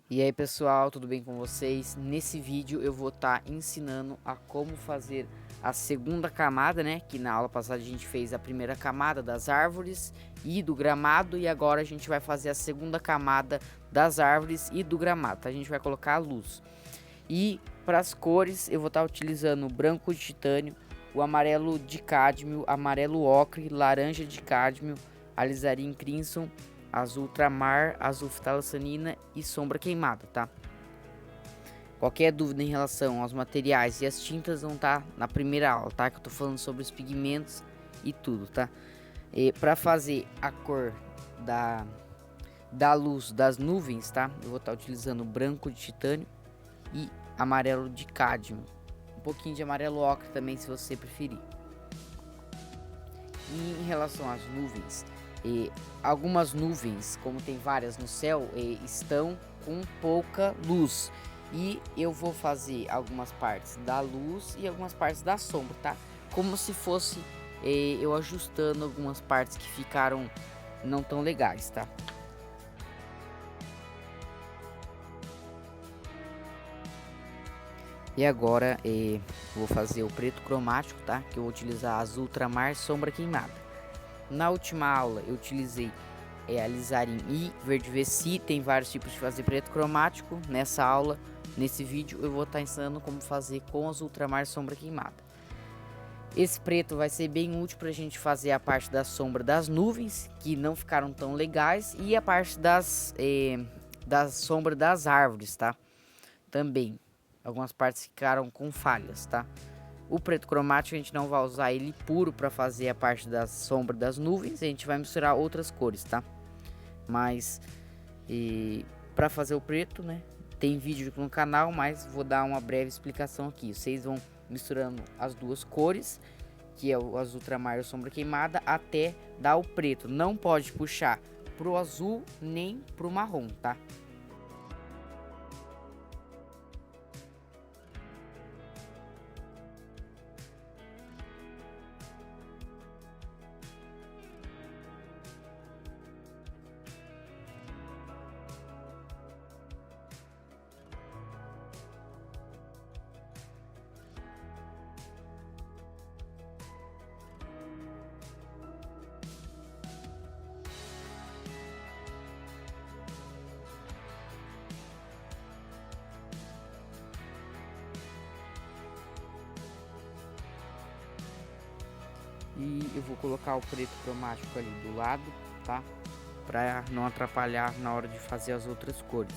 E aí pessoal, tudo bem com vocês? Nesse vídeo eu vou estar ensinando a como fazer a segunda camada, né? Que na aula passada a gente fez a primeira camada das árvores e do gramado, e agora a gente vai fazer a segunda camada das árvores e do gramado, tá? A gente vai colocar a luz. E para as cores eu vou estar utilizando o branco de titânio, o amarelo de cádmio, amarelo ocre, laranja de cádmio, alizarin crimson, azul ultramar, azul ftalanina e sombra queimada, tá? Qualquer dúvida em relação aos materiais e as tintas vão estar na primeira aula, tá? Que eu tô falando sobre os pigmentos e tudo, tá? E para fazer a cor da luz das nuvens, tá? Eu vou estar utilizando branco de titânio e amarelo de cádmio. Um pouquinho de amarelo ocre também, se você preferir. E em relação às nuvens, algumas nuvens, como tem várias no céu, estão com pouca luz. E eu vou fazer algumas partes da luz e algumas partes da sombra, tá? Como se fosse eu ajustando algumas partes que ficaram não tão legais, tá? E agora vou fazer o preto cromático, tá? Que eu vou utilizar azul ultramar, sombra queimada. Na última aula eu utilizei alizarin e verde VC. Tem vários tipos de fazer preto cromático. Nessa aula, nesse vídeo, eu vou estar ensinando como fazer com azul ultramar, sombra queimada. Esse preto vai ser bem útil para a gente fazer a parte da sombra das nuvens, que não ficaram tão legais, e a parte da sombra das árvores, tá? Também algumas partes ficaram com falhas, tá? O preto cromático a gente não vai usar ele puro para fazer a parte da sombra das nuvens, a gente vai misturar outras cores, tá? Mas para fazer o preto, né, tem vídeo no canal, mas vou dar uma breve explicação aqui. Vocês vão misturando as duas cores, que é o azul ultramar e a sombra queimada, até dar o preto. Não pode puxar pro azul nem pro marrom, tá? E eu vou colocar o preto cromático ali do lado, tá? Pra não atrapalhar na hora de fazer as outras cores.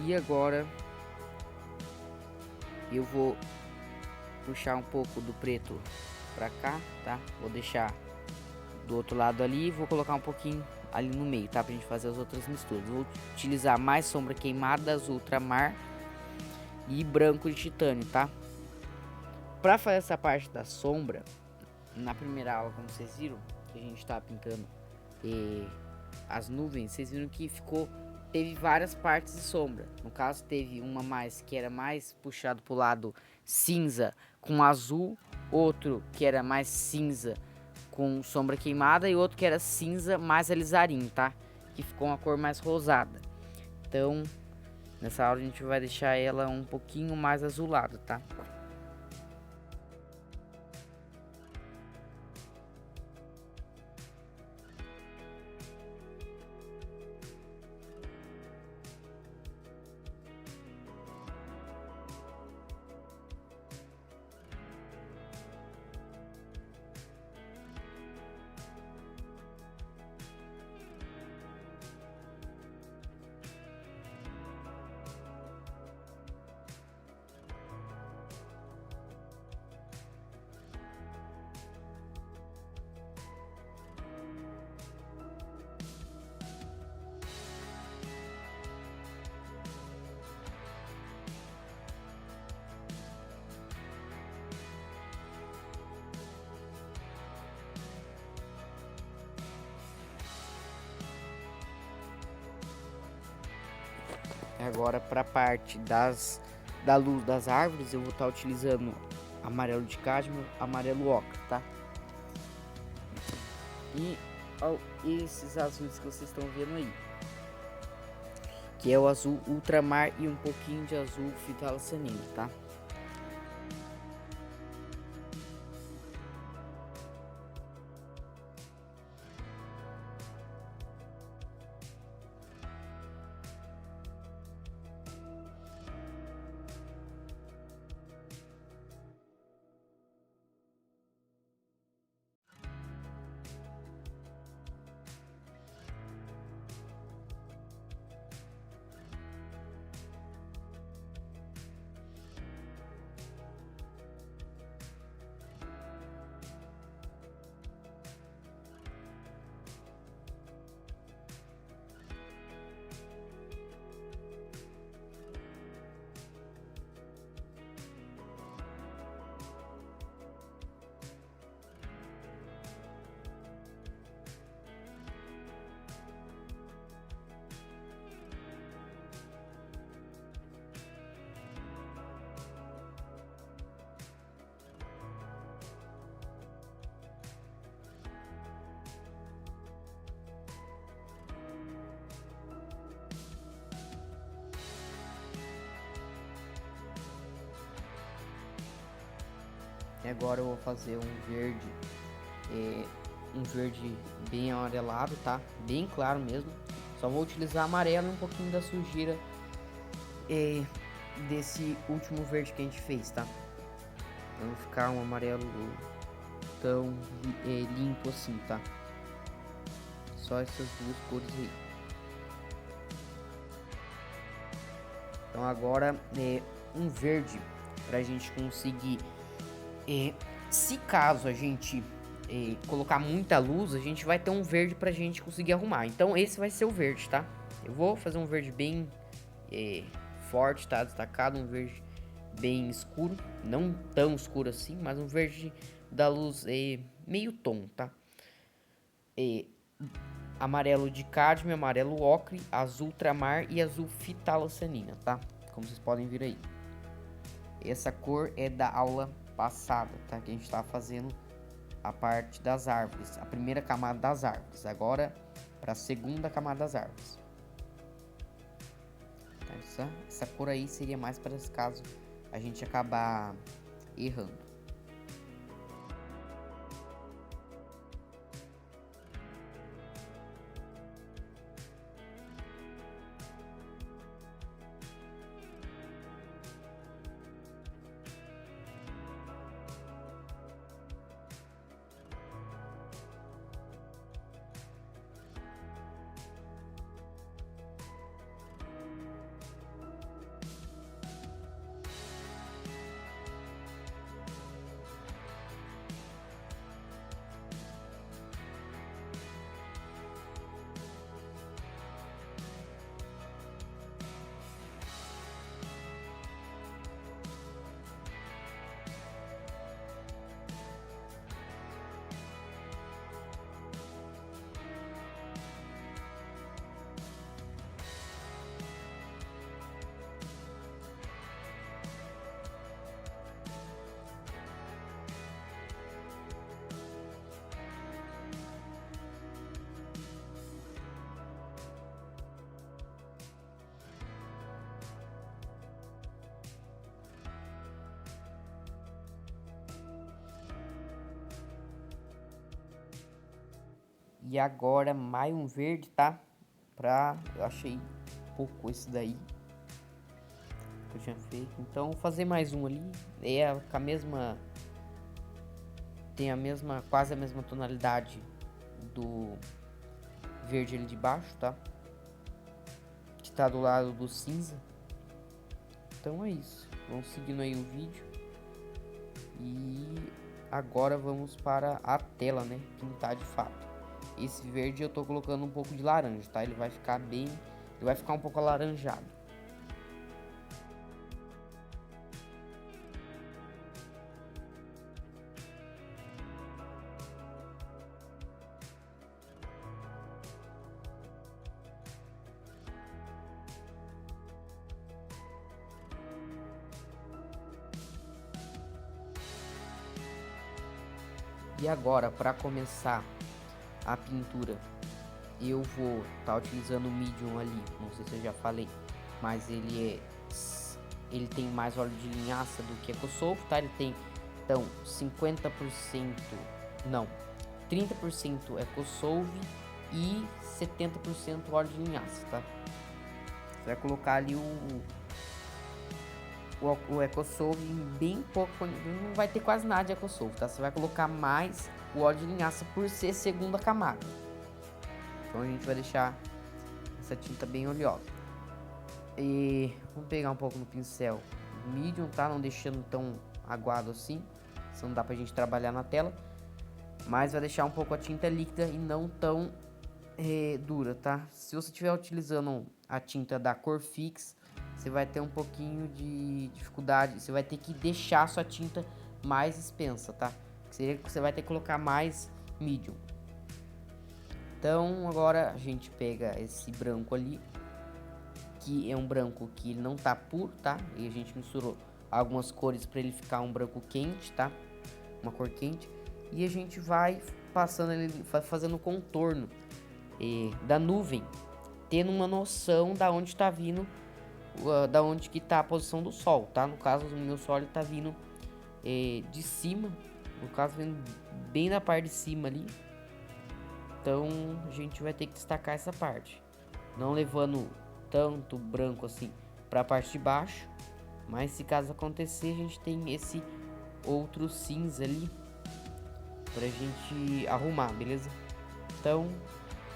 E agora eu vou puxar um pouco do preto pra cá, tá? Vou deixar do outro lado ali e vou colocar um pouquinho ali no meio, tá? Pra gente fazer as outras misturas. Vou utilizar mais sombra queimada, azul ultramar e branco de titânio, tá? Pra fazer essa parte da sombra, na primeira aula, como vocês viram, que a gente tá pintando as nuvens, vocês viram que teve várias partes de sombra. No caso, teve uma mais que era mais puxado pro lado cinza com azul, outro que era mais cinza com sombra queimada e outro que era cinza mais alizarin, tá? Que ficou uma cor mais rosada. Então, nessa aula a gente vai deixar ela um pouquinho mais azulada, tá? Agora, para a parte da luz das árvores, eu vou estar utilizando amarelo de cádmio, amarelo ocre, tá? E esses azuis que vocês estão vendo aí, que é o azul ultramar e um pouquinho de azul fitalacianina, tá? E agora eu vou fazer um verde bem amarelado, tá? Bem claro mesmo. Só vou utilizar amarelo e um pouquinho da sujeira desse último verde que a gente fez, tá? Pra não ficar um amarelo tão limpo assim, tá? Só essas duas cores aí. Então agora um verde pra gente conseguir, se caso a gente colocar muita luz, a gente vai ter um verde pra gente conseguir arrumar. Então esse vai ser o verde, tá? Eu vou fazer um verde bem forte, tá? Destacado, um verde bem escuro, não tão escuro assim, mas um verde da luz meio tom, tá? Amarelo de cádmio, amarelo ocre, azul ultramar e azul fitalacianina, tá? Como vocês podem ver aí. Essa cor é da aula passada, tá? Que a gente tá fazendo a parte das árvores, a primeira camada das árvores. Agora para a segunda camada das árvores. Tá? Essa cor aí seria mais para esse caso a gente acabar errando. E agora mais um verde, tá? Eu achei pouco esse daí que eu tinha feito. Então vou fazer mais um ali. Com a mesma... Tem quase a mesma tonalidade do verde ali de baixo, tá? Que tá do lado do cinza. Então é isso. Vamos seguindo aí o vídeo. E agora vamos para a tela, né? Pintar de fato. Esse verde eu tô colocando um pouco de laranja, tá? Ele vai ficar um pouco alaranjado. E agora, para começar a pintura, eu vou estar utilizando o medium ali, não sei se eu já falei, mas ele tem mais óleo de linhaça do que EcoSolve, tá? Ele tem então 50%, não, 30% EcoSolve e 70% óleo de linhaça, tá? Você vai colocar ali o EcoSolve bem pouco, não vai ter quase nada de EcoSolve, tá? Você vai colocar mais o óleo de linhaça por ser segunda camada. Então a gente vai deixar essa tinta bem oleosa. E vamos pegar um pouco no pincel medium, tá? Não deixando tão aguado assim, senão não dá pra gente trabalhar na tela. Mas vai deixar um pouco a tinta líquida e não tão dura, tá? Se você estiver utilizando a tinta da Corfix, você vai ter um pouquinho de dificuldade. Você vai ter que deixar a sua tinta mais expensa, tá? Você vai ter que colocar mais medium. Então agora a gente pega esse branco ali, que é um branco que ele não tá puro, tá? E a gente misturou algumas cores para ele ficar um branco quente, tá? Uma cor quente. E a gente vai passando ele, fazendo o contorno da nuvem, tendo uma noção da onde tá vindo, da onde que tá a posição do sol, tá? No caso, o meu sol tá vindo de cima, no caso, vindo bem na parte de cima ali. Então a gente vai ter que destacar essa parte, não levando tanto branco assim para a parte de baixo, mas se caso acontecer, a gente tem esse outro cinza ali pra gente arrumar, beleza? Então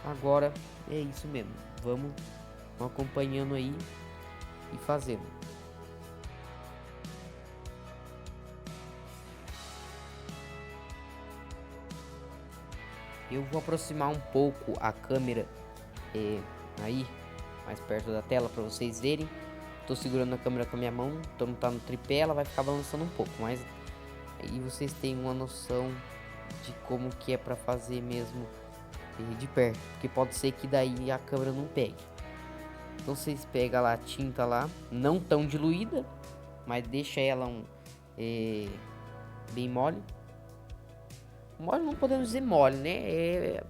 agora é isso mesmo, vamos acompanhando aí e fazendo. Eu vou aproximar um pouco a câmera aí mais perto da tela para vocês verem. Tô segurando a câmera com a minha mão, então não tá no tripé, ela vai ficar balançando um pouco, mas aí vocês têm uma noção de como que é para fazer mesmo de perto, porque pode ser que daí a câmera não pegue. Então vocês pegam lá a tinta lá, não tão diluída, mas deixa ela bem mole. Mole não podemos dizer mole, né? É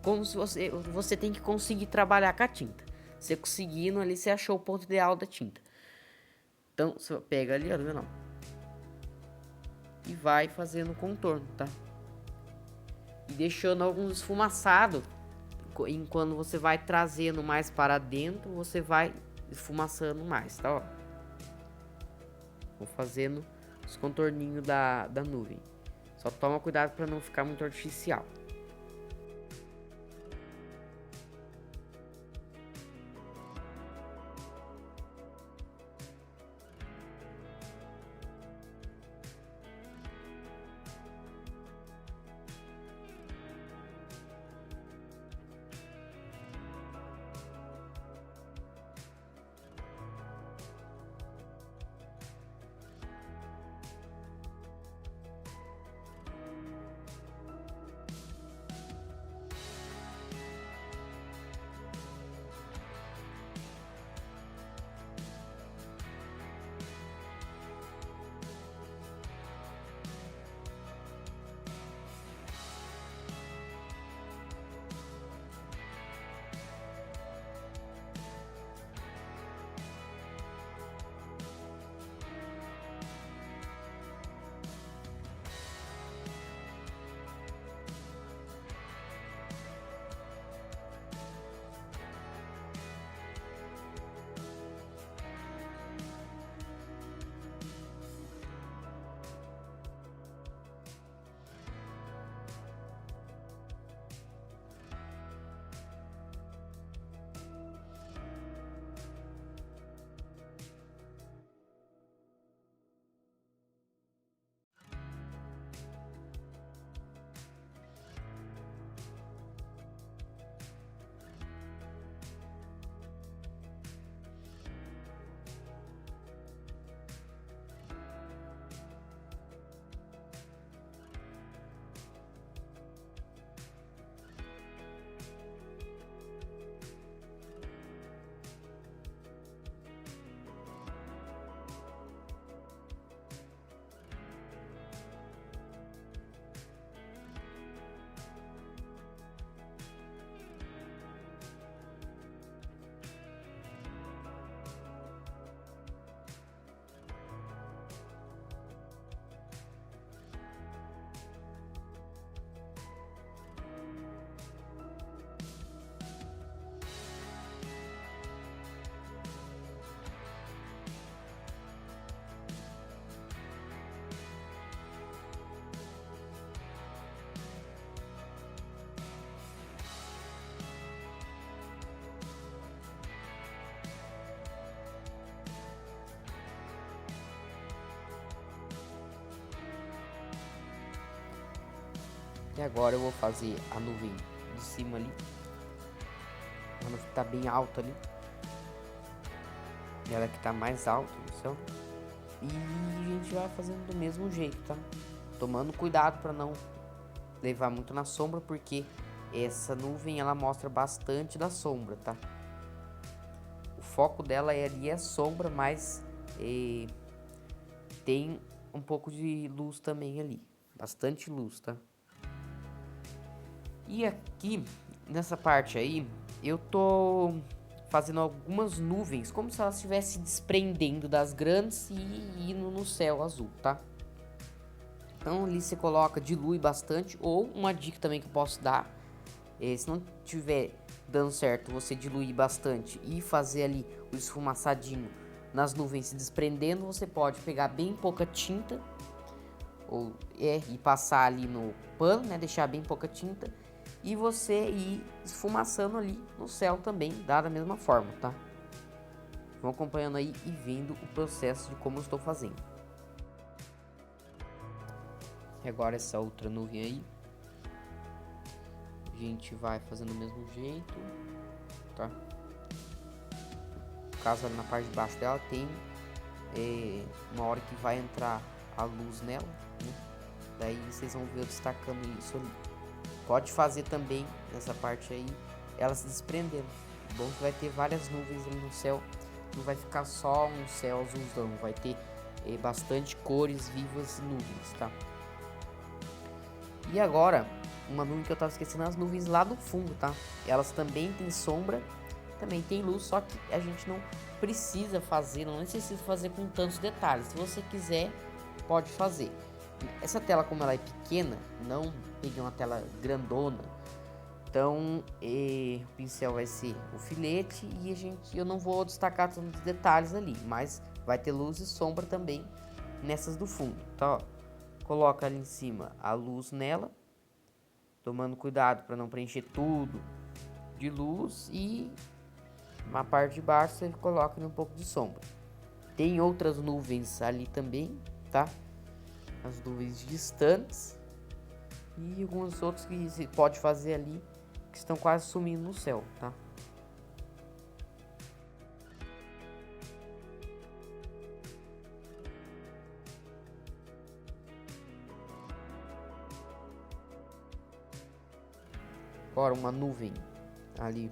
como se você tem que conseguir trabalhar com a tinta. Você conseguindo ali, você achou o ponto ideal da tinta. Então você pega ali, ó, tá vendo? E vai fazendo contorno, tá? E deixando alguns esfumaçados. Enquanto você vai trazendo mais para dentro, você vai esfumaçando mais, tá? Ó. Vou fazendo os contorninhos da nuvem. Só toma cuidado para não ficar muito artificial. E agora eu vou fazer a nuvem de cima ali. Ela tá bem alta ali. Ela que tá mais alta no céu. E a gente vai fazendo do mesmo jeito, tá? Tomando cuidado para não levar muito na sombra, porque essa nuvem ela mostra bastante da sombra, tá? O foco dela ali é sombra, mas tem um pouco de luz também ali. Bastante luz, tá? E aqui, nessa parte aí, eu tô fazendo algumas nuvens, como se elas estivessem desprendendo das grandes e indo no céu azul, tá? Então ali você coloca, dilui bastante, ou uma dica também que eu posso dar, se não tiver dando certo, você diluir bastante e fazer ali o esfumaçadinho nas nuvens se desprendendo, você pode pegar bem pouca tinta e passar ali no pano, né, deixar bem pouca tinta e você ir esfumaçando ali no céu também, da mesma forma, tá? Vão acompanhando aí e vendo o processo de como eu estou fazendo. E agora essa outra nuvem aí, a gente vai fazendo do mesmo jeito, tá? No caso, na parte de baixo dela tem uma hora que vai entrar a luz nela, né? Daí vocês vão ver eu destacando isso ali. Pode fazer também nessa parte aí, ela se desprendendo. Bom que vai ter várias nuvens ali no céu, não vai ficar só um céu azulzão, vai ter bastante cores vivas e nuvens, tá? E agora, uma nuvem que eu tava esquecendo, as nuvens lá do fundo, tá? Elas também tem sombra, também tem luz, só que a gente não precisa fazer, não necessita fazer com tantos detalhes. Se você quiser, pode fazer. Essa tela, como ela é pequena, não peguei uma tela grandona, então o pincel vai ser o filete e eu não vou destacar tantos detalhes ali, mas vai ter luz e sombra também nessas do fundo, tá? Ó, coloca ali em cima a luz nela, tomando cuidado para não preencher tudo de luz, e na parte de baixo você coloca um pouco de sombra. Tem outras nuvens ali também, tá? As nuvens distantes e alguns outros que você pode fazer ali que estão quase sumindo no céu, tá? Agora uma nuvem ali,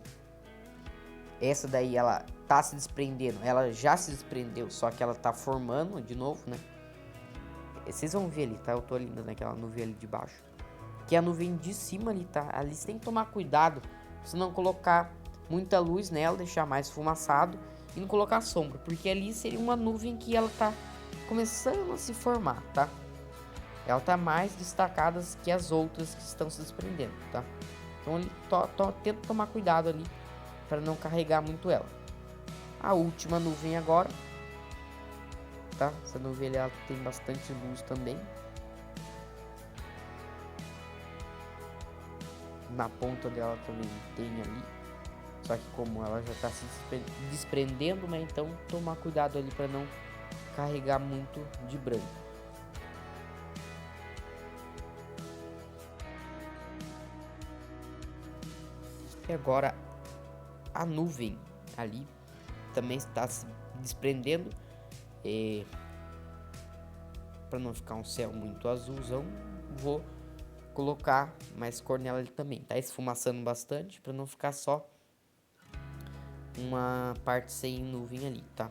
essa daí ela tá se desprendendo, ela já se desprendeu, só que ela tá formando de novo, né? Vocês vão ver ali, tá? Eu tô ali naquela nuvem ali de baixo, que é a nuvem de cima ali, tá? Ali você tem que tomar cuidado se não colocar muita luz nela, deixar mais esfumaçado e não colocar sombra, porque ali seria uma nuvem que ela tá começando a se formar, tá? Ela tá mais destacada que as outras que estão se desprendendo, tá? Então ali tenta tomar cuidado ali para não carregar muito ela. A última nuvem agora, tá? Essa nuvem ali, ela tem bastante luz também. Na ponta dela também tem ali, só que como ela já está se desprendendo, né? Então tomar cuidado ali para não carregar muito de branco. E agora a nuvem ali também está se desprendendo, para não ficar um céu muito azulzão, vou colocar mais cor nela ali também, tá esfumaçando bastante para não ficar só uma parte sem nuvem ali, tá?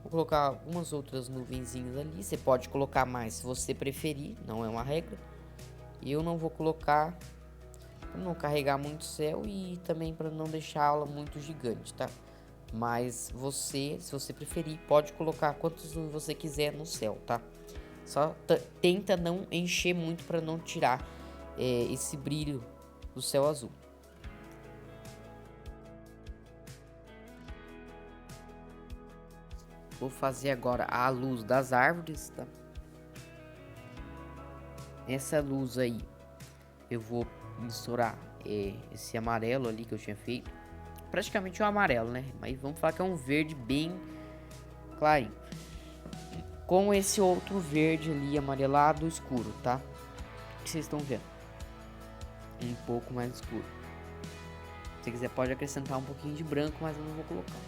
Vou colocar algumas outras nuvenzinhas ali, você pode colocar mais se você preferir, não é uma regra. E eu não vou colocar para não carregar muito céu e também para não deixar ela muito gigante, tá? Mas você, se você preferir, pode colocar quantos você quiser no céu, tá? Só tenta não encher muito para não tirar esse brilho do céu azul. Vou fazer agora a luz das árvores, tá? Essa luz aí eu vou misturar esse amarelo ali que eu tinha feito, praticamente um amarelo, né? Mas vamos falar que é um verde bem clarinho, com esse outro verde ali amarelado escuro, tá? que vocês estão vendo. Um pouco mais escuro. Se você quiser pode acrescentar um pouquinho de branco, mas eu não vou colocar.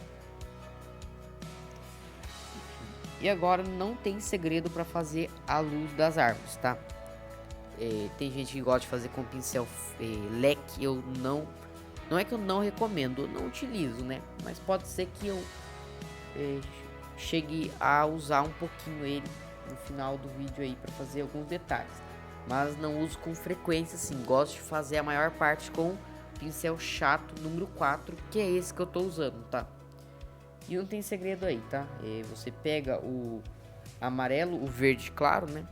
E agora não tem segredo para fazer a luz das árvores, tá? Tem gente que gosta de fazer com pincel leque. Eu não é que eu não recomendo, eu não utilizo, né? Mas pode ser que eu chegue a usar um pouquinho ele no final do vídeo aí para fazer alguns detalhes. Mas não uso com frequência, assim. Gosto de fazer a maior parte com pincel chato número 4, que é esse que eu tô usando, tá? E não tem segredo aí, tá? Você pega o amarelo, o verde claro, né?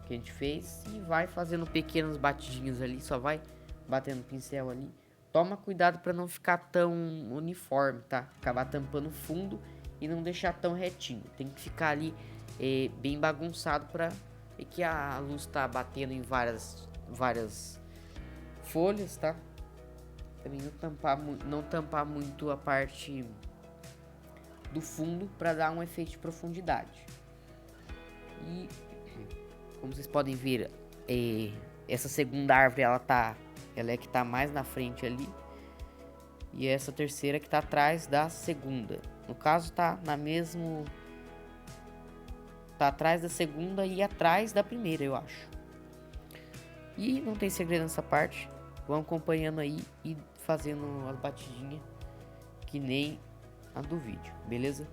Que a gente fez, e vai fazendo pequenas batidinhas ali, só vai batendo o pincel ali. Toma cuidado para não ficar tão uniforme, tá? Acabar tampando o fundo e não deixar tão retinho. Tem que ficar ali bem bagunçado para que a luz tá batendo em várias folhas, tá? Também não tampar muito a parte do fundo para dar um efeito de profundidade. E como vocês podem ver, essa segunda árvore ela é que tá mais na frente ali, e essa terceira que tá atrás da segunda. No caso tá atrás da segunda e atrás da primeira, eu acho. E não tem segredo nessa parte. Vão acompanhando aí e fazendo as batidinhas que nem a do vídeo, beleza?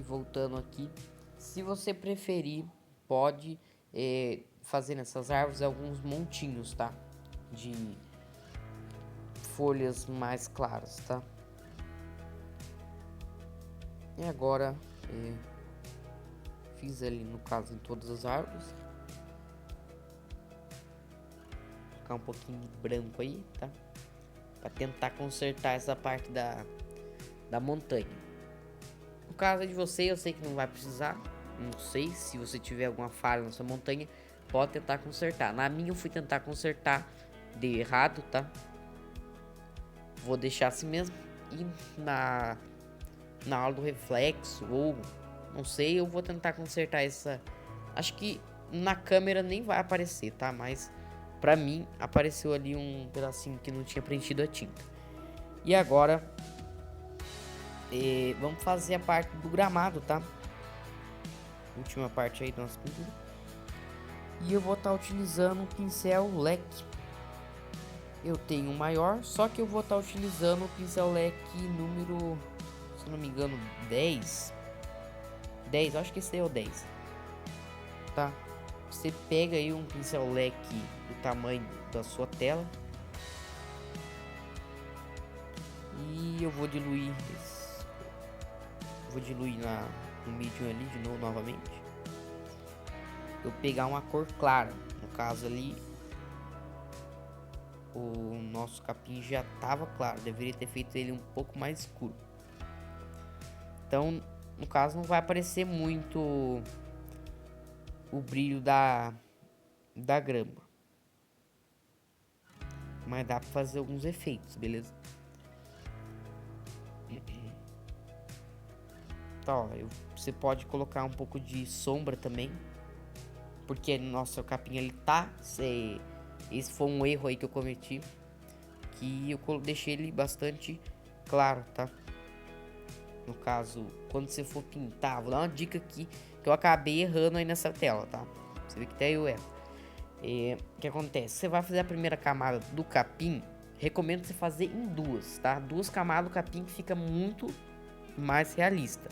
E voltando aqui, se você preferir, pode fazer nessas árvores alguns montinhos, tá? De folhas mais claras, tá? E agora fiz ali no caso em todas as árvores. Vou ficar um pouquinho de branco aí, tá? Para tentar consertar essa parte da montanha. No caso de você, eu sei que não vai precisar. Não sei se você tiver alguma falha na sua montanha, pode tentar consertar. Na minha eu fui tentar consertar, deu errado, tá? Vou deixar assim mesmo. E na aula do reflexo, ou não sei, eu vou tentar consertar essa. Acho que na câmera nem vai aparecer, tá? Mas pra mim apareceu ali um pedacinho que não tinha preenchido a tinta. E agora vamos fazer a parte do gramado, tá? Última parte aí da nossa pintura. E eu vou estar utilizando o pincel leque. Eu tenho um maior, só que eu vou estar utilizando o pincel leque número, se não me engano, 10. 10, acho que esse é o 10. Tá? Você pega aí um pincel leque do tamanho da sua tela. E eu vou diluir no medium ali de novo, novamente. Eu pegar uma cor clara, no caso ali o nosso capim já estava claro, deveria ter feito ele um pouco mais escuro. Então, no caso não vai aparecer muito o brilho da grama, mas dá para fazer alguns efeitos, beleza? Tá, ó, você pode colocar um pouco de sombra também, porque nosso capim ele tá. Esse foi um erro aí que eu cometi, que eu deixei ele bastante claro, tá? No caso, quando você for pintar, vou dar uma dica aqui que eu acabei errando aí nessa tela, tá? Você vê que até eu erro. O que acontece? Você vai fazer a primeira camada do capim, recomendo você fazer em duas, tá? Duas camadas do capim que fica muito mais realista.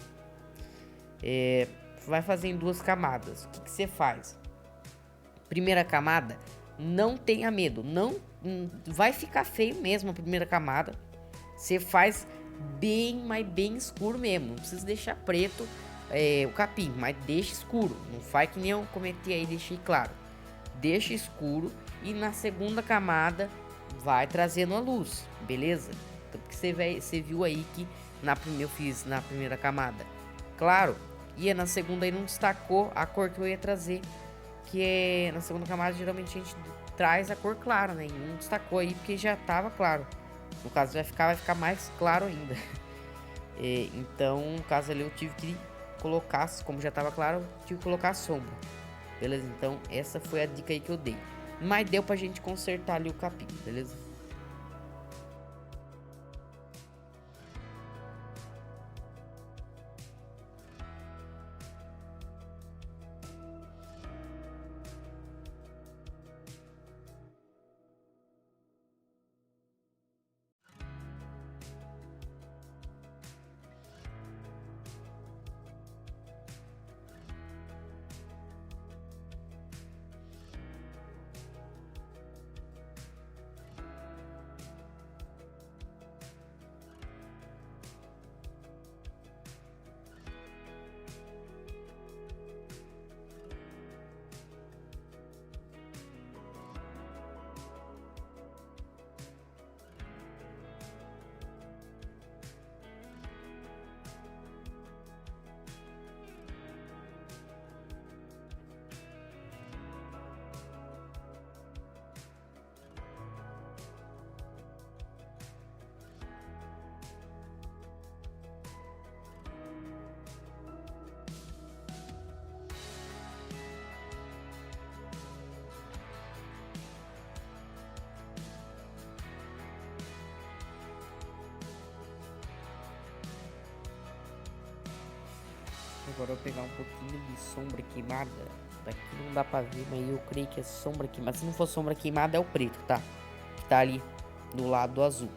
Vai fazer em duas camadas. O que você faz? Primeira camada, não tenha medo, não vai ficar feio mesmo a primeira camada. Você faz bem, mas bem escuro mesmo. Não precisa deixar preto o capim, mas deixa escuro. Não faz que nem eu cometi aí, deixei claro. Deixa escuro e na segunda camada vai trazendo a luz, beleza? Então, porque você viu aí que eu fiz na primeira camada, claro, e na segunda aí não destacou a cor que eu ia trazer, que é na segunda camada geralmente a gente traz a cor clara, né? E não destacou aí porque já tava claro. No caso vai ficar mais claro ainda. Então, no caso ali eu tive que colocar, como já tava claro, eu tive que colocar a sombra. Beleza? Então, essa foi a dica aí que eu dei. Mas deu pra gente consertar ali o capim, beleza? Agora eu vou pegar um pouquinho de sombra queimada. Daqui não dá pra ver, mas eu creio que é sombra queimada. Se não for sombra queimada, é o preto, tá? Que tá ali do lado do azul.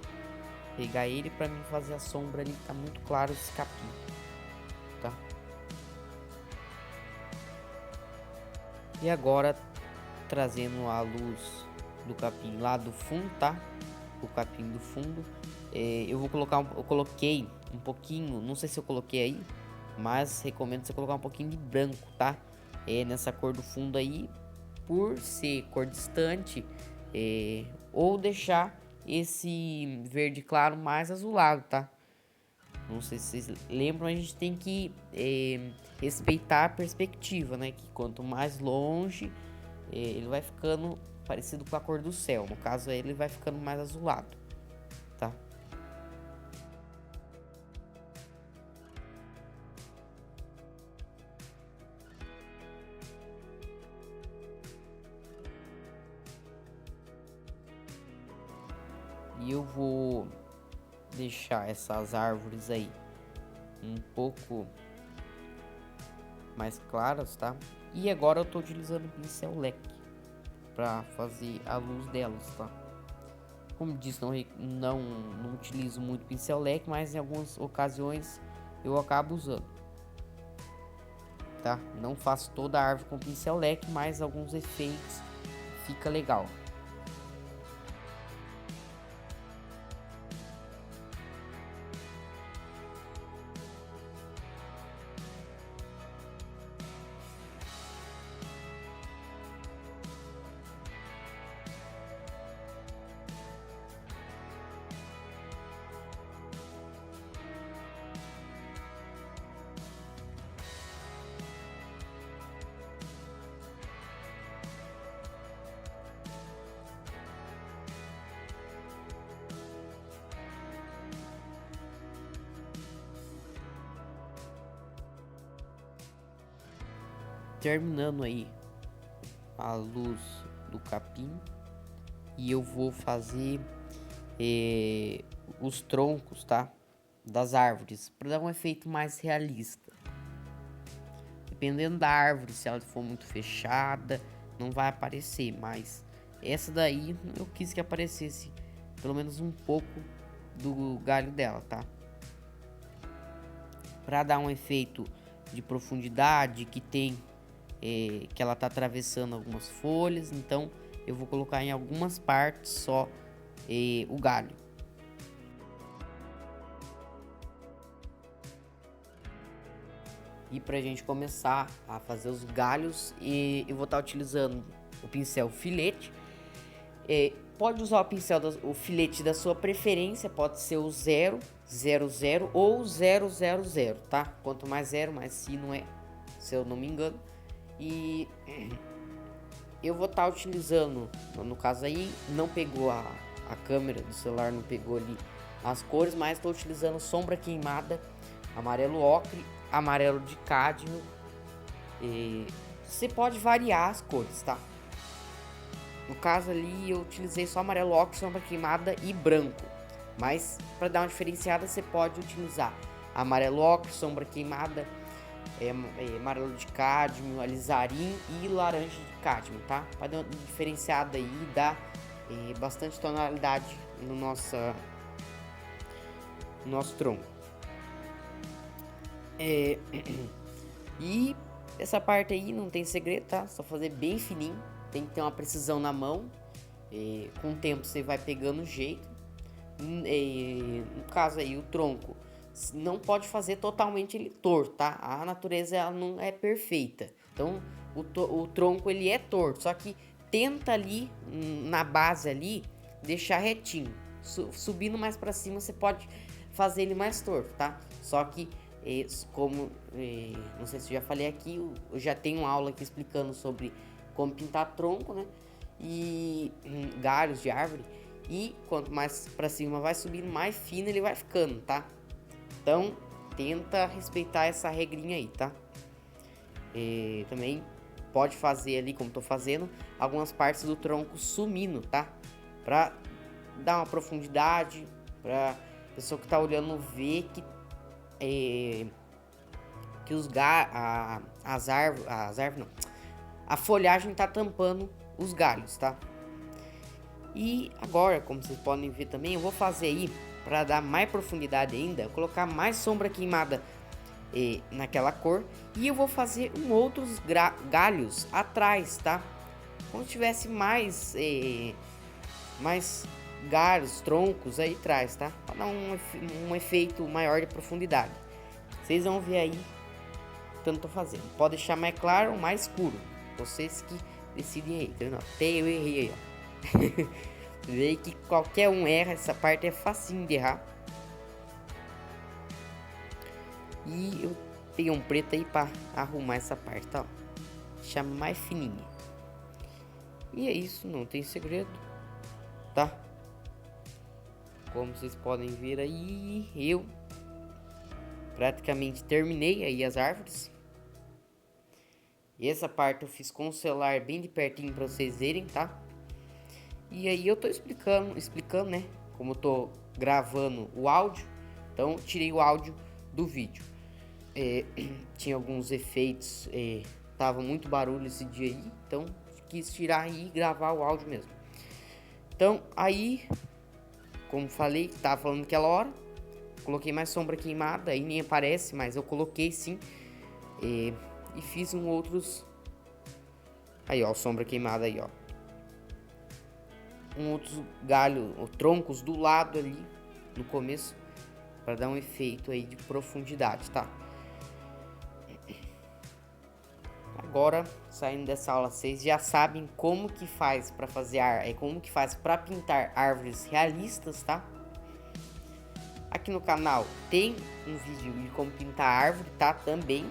Pegar ele pra mim fazer a sombra ali, tá muito claro esse capim, tá? E agora trazendo a luz do capim lá do fundo, tá? O capim do fundo. Eu vou colocar, eu coloquei um pouquinho, não sei se eu coloquei aí, mas recomendo você colocar um pouquinho de branco, tá? Nessa cor do fundo aí, por ser cor distante, ou deixar esse verde claro mais azulado, tá? Não sei se vocês lembram, a gente tem que respeitar a perspectiva, né? Que quanto mais longe, ele vai ficando parecido com a cor do céu. No caso, ele vai ficando mais azulado, tá? E eu vou deixar essas árvores aí um pouco mais claras, tá? E agora eu tô utilizando o pincel leque para fazer a luz delas, tá? Como disse, não utilizo muito pincel leque, mas em algumas ocasiões eu acabo usando, tá? Não faço toda a árvore com pincel leque, mas alguns efeitos fica legal. Terminando aí a luz do capim, e eu vou fazer os troncos, tá? Das árvores, para dar um efeito mais realista. Dependendo da árvore, se ela for muito fechada, não vai aparecer, mas essa daí eu quis que aparecesse pelo menos um pouco do galho dela, tá? Para dar um efeito de profundidade que tem, que ela tá atravessando algumas folhas, então eu vou colocar em algumas partes só o galho. E pra gente começar a fazer os galhos, eu vou estar utilizando o pincel filete. Pode usar o filete da sua preferência, pode ser o 000 ou 000, tá? Quanto mais 0, mais sino é, se eu não me engano. E eu vou estar utilizando, no caso aí, não pegou a câmera do celular, não pegou ali as cores, mas estou utilizando sombra queimada, amarelo ocre, amarelo de cádmio. Você pode variar as cores, tá? No caso ali eu utilizei só amarelo ocre, sombra queimada e branco. Mas para dar uma diferenciada você pode utilizar amarelo ocre, sombra queimada, amarelo de cádmio, alizarim e laranja de cádmio, tá? Para dar uma diferenciada aí e dar bastante tonalidade no nosso tronco. E essa parte aí não tem segredo, tá? Só fazer bem fininho. Tem que ter uma precisão na mão. Com o tempo você vai pegando o jeito. No caso aí, o tronco não pode fazer totalmente ele torto, tá? A natureza ela não é perfeita. Então o tronco ele é torto, só que tenta ali na base ali deixar retinho. Subindo mais para cima você pode fazer ele mais torto, tá? Só que como não sei se eu já falei aqui, eu já tenho aula aqui explicando sobre como pintar tronco, né? E galhos de árvore. E quanto mais para cima vai subindo, mais fino ele vai ficando, tá? Então tenta respeitar essa regrinha aí, tá? Também pode fazer ali, como tô fazendo, algumas partes do tronco sumindo, tá? Pra dar uma profundidade, pra pessoa que tá olhando ver que as árvores não, a folhagem tá tampando os galhos, tá? E agora, como vocês podem ver também, eu vou fazer aí para dar mais profundidade ainda, colocar mais sombra queimada naquela cor. E eu vou fazer outros galhos atrás, tá? Como se tivesse mais galhos, troncos aí atrás, tá? Para dar um efeito maior de profundidade. Vocês vão ver aí o que eu tô fazendo. Pode deixar mais claro ou mais escuro. Vocês que decidem aí, tá vendo? Até eu errei aí, ó. Vê que qualquer um erra, essa parte é facinho de errar. E eu peguei um preto aí para arrumar essa parte, tá? Deixar mais fininha. E é isso, não tem segredo, tá? Como vocês podem ver aí, eu praticamente terminei aí as árvores. E essa parte eu fiz com o celular bem de pertinho para vocês verem, tá? E aí eu tô explicando, né? Como eu tô gravando o áudio, então tirei o áudio do vídeo. Tinha alguns efeitos, tava muito barulho esse dia aí, então quis tirar e gravar o áudio mesmo. Então aí, como falei, tava falando aquela hora, coloquei mais sombra queimada, aí nem aparece, mas eu coloquei sim. E fiz outros. Aí ó, sombra queimada aí ó. Outros galhos, ou troncos do lado ali, no começo, para dar um efeito aí de profundidade, tá? Agora, saindo dessa aula, vocês já sabem como que faz para fazer como que faz para pintar árvores realistas, tá? Aqui no canal tem um vídeo de como pintar árvore, tá? Também.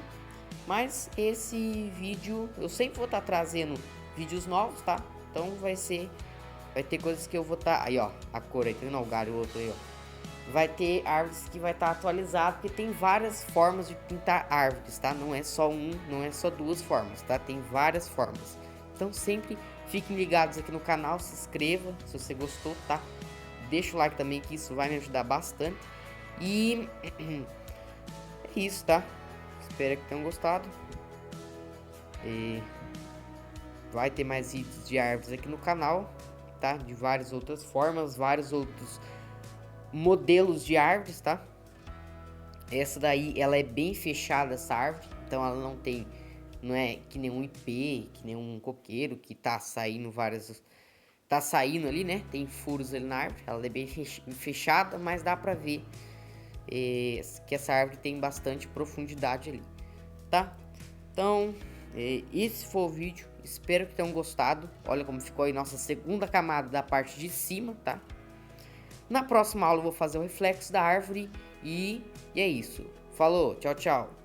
Mas esse vídeo eu sempre vou estar trazendo vídeos novos, tá? Então vai ter coisas que eu vou estar... Aí, ó, a cor aí, não, o galho, o outro aí, ó. Vai ter árvores que vai estar atualizado, porque tem várias formas de pintar árvores, tá? Não é só não é só duas formas, tá? Tem várias formas. Então sempre fiquem ligados aqui no canal, se inscreva se você gostou, tá? Deixa o like também, que isso vai me ajudar bastante. E é isso, tá? Espero que tenham gostado. E vai ter mais vídeos de árvores aqui no canal, tá? De várias outras formas, vários outros modelos de árvores, tá? Essa daí, ela é bem fechada, essa árvore. Então ela não é que nem um ipê, que nem um coqueiro que tá saindo tá saindo ali, né? Tem furos ali na árvore. Ela é bem fechada, mas dá pra ver que essa árvore tem bastante profundidade ali, tá? Então, esse foi o vídeo. Espero que tenham gostado. Olha como ficou aí nossa segunda camada da parte de cima, tá? Na próxima aula eu vou fazer o reflexo da árvore e é isso. Falou, tchau, tchau.